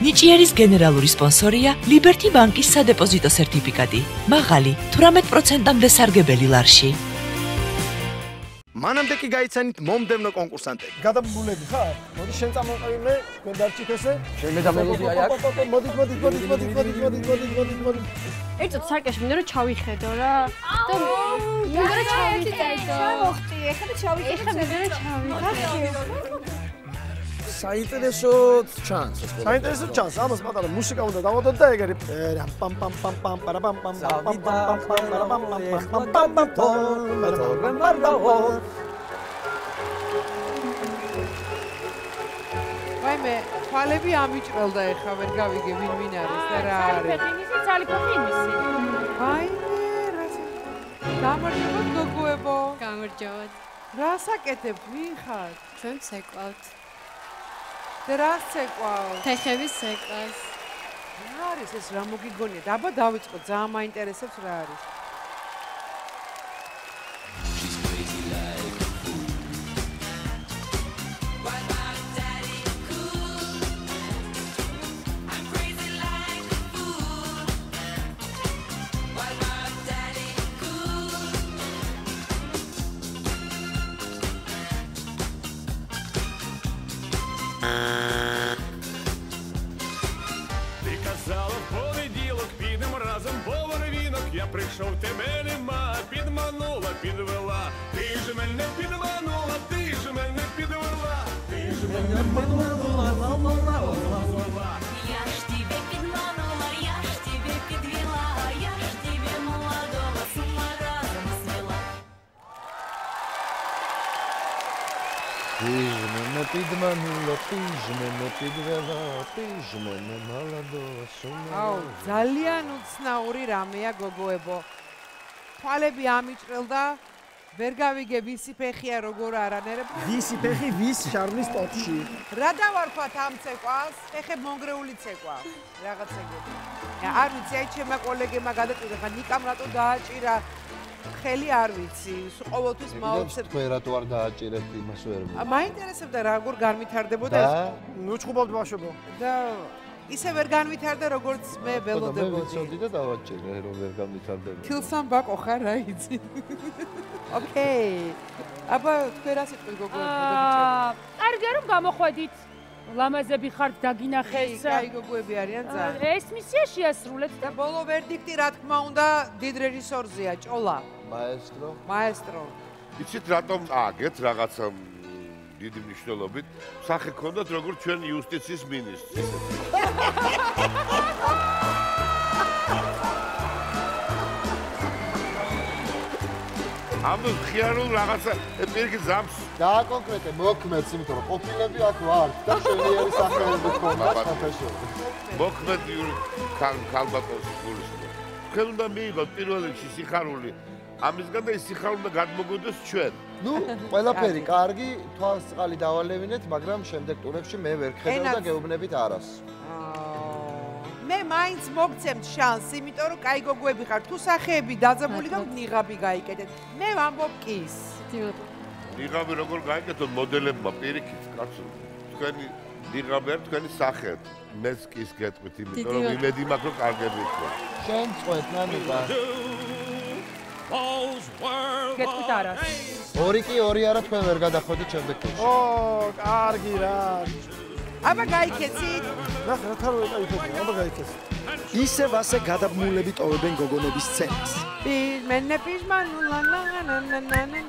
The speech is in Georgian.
ნიჭიერის გენერალური სპონსორია Liberty ბანკის სადეპოზიტო სერტიფიკატი. მაღალი 18%-მდე სარგებელი ლარში. მანამდე კი გაიცანით მომდევნო კონკურსანტები. გადაბულები ხარ? მოდი შენ წამოყევი მე, თქვენ დარჩით ესე. შენ მე დამელოდია აქ. მოდი. ერთად სარკეში მინდა რომ ჩავიხედო რა. და მინდა რომ ჩავიხედო. ჩავოხტი, ეხლა ჩავიხედო. ეხლა მინდა რომ ჩავიხედო. საინტერესო ჩანს. საინტერესო ჩანს. ამას პატარა მუსიკა უნდა დავადოთ და ეგ არის პამ პამ პამ პამ პარაბამ პამ პამ პამ პამ პამ პამ პამ ვაიმე, თვალები ამიჭრელდა ეხა ვერ გავიგე ვინ არის და რა არის. ცალი ფეხი იმისი. ვაიმე, რა გამარჯობოთ გოგოებო. გამარჯობოთ. რას აკეთებთ? ვინ ხართ? ჩვენ ცეკვავთ. და რას ცეკვავთ? ფეხების ცეკვას. რა არის ეს რა მოგიგონია? დაბა დავიწყოთ, ძალიან მაინტერესებს რა არის. Я прийшов, ти мене підманула, підвела. Ти ж мене підманула, ти ж мене підвела. Ти ж мене підманула. Я ж тебе підманула, я ж тебе підвела, я ж тебе молодого с ума разом свела. Ты ж меня підманула, ты ж меня підвела, ты ж меня молодого с ума. აუ, ძალიან უცნაური რამეა გოგოებო. თვალები ამიჭრელდა, ვერ გავიგე ვისი ფეხია როგორ არანერებ. ვისი ფეხი ვის შარნის ტოტში. რა დავარქვათ ამ ცეკვას? ფეხებ მონგრეული ცეკვა. რაღაც ეგეთი. არ ვიცი, აი ჩემმა კოლეგებმა გადაჭირა, ხა ნიკამ რატო დააჭირა? ხელი არ ვიცი, ყოველთვის მაოცებ. თქვენ რატო არ დააჭირეთ იმას ვერ მო. მაინტერესებდა რა როგორ განვითარდებოდა ეს. ნუ ჩხუბობთ ბავშვებო. და ისე ვერ განვითარდა როგორც მე ველოდებოდი. მე ვიცოდი და დავაჭირე რომ ვერ განვითარდება. თილსამ ბაკო ხარ რა იცი. ოკეი. აბა თქვენ რა სიტყვით გოგოებო? კარგია რომ გამოხვედით. ლამაზები ხართ დაგინახეს. კაი გოგოები არიან ძალიან. ეს მისია შეასრულეთ და ბოლო ვერდიქტი რა თქმა უნდა დიდ რეჟისორზეა, ჭოლა. მაესტრო. იცით რატომ აგეთ რაღაცა დიდი მნიშვნელობით? სახე ქონდათ როგორც ჩვენ იუსტიციის მინისტრი. ამბობ ხიარულ რაღაცა პირიქით ზამს დააკონკრეტე მოქმედს, იმიტომ რომ ყოფილები აქ ვართ და შენიერი სახელები გქონდათ ფოტოშოპში. მოქმედ ქალბატონს გულისხმობ. თქვენ უნდა მიიღოთ პირველ რიგში სიხარული. ამისგან და ის სიხარული უნდა გადმოგვიდეს ჩვენ. ნუ, ყველაფერი კარგი, თვალს წყალი დავალევინეთ, მაგრამ შემდეგ ტურებში მე ვერ ხედავ და გეუბნებით არას. მე მაინც მოგცემთ შანსი, იმიტომ რომ კაი გოგოები ხართ, თუ სახეები დაძაბული და ნიღაბი გაიკეთეთ. მე ვამბობ კის. ნიღაბი როგორ გაიკეთოთ მოდელებმა პირიქით, კაცო. თქვენი ნიღაბი არის თქვენი სახე. მეც კის გეტყვით, იმიტომ რომ იმედი მაქვს რომ კარგები იქნება. შენ წყვეთ ნანიკა. გეტყვით არა. ორი კი ორი არა თქვენ ვერ გადახვედით შემდეგ ტურში. ო, კარგი რა. აბა გაიქეცით. რა თარო გაიქეცით, აბა გაიქეცით. ისევ ასე გადაბმულები ტოვებენ გოგონების სცენას. მენე პიჟმანულა ნა ნა ნა ნა ნა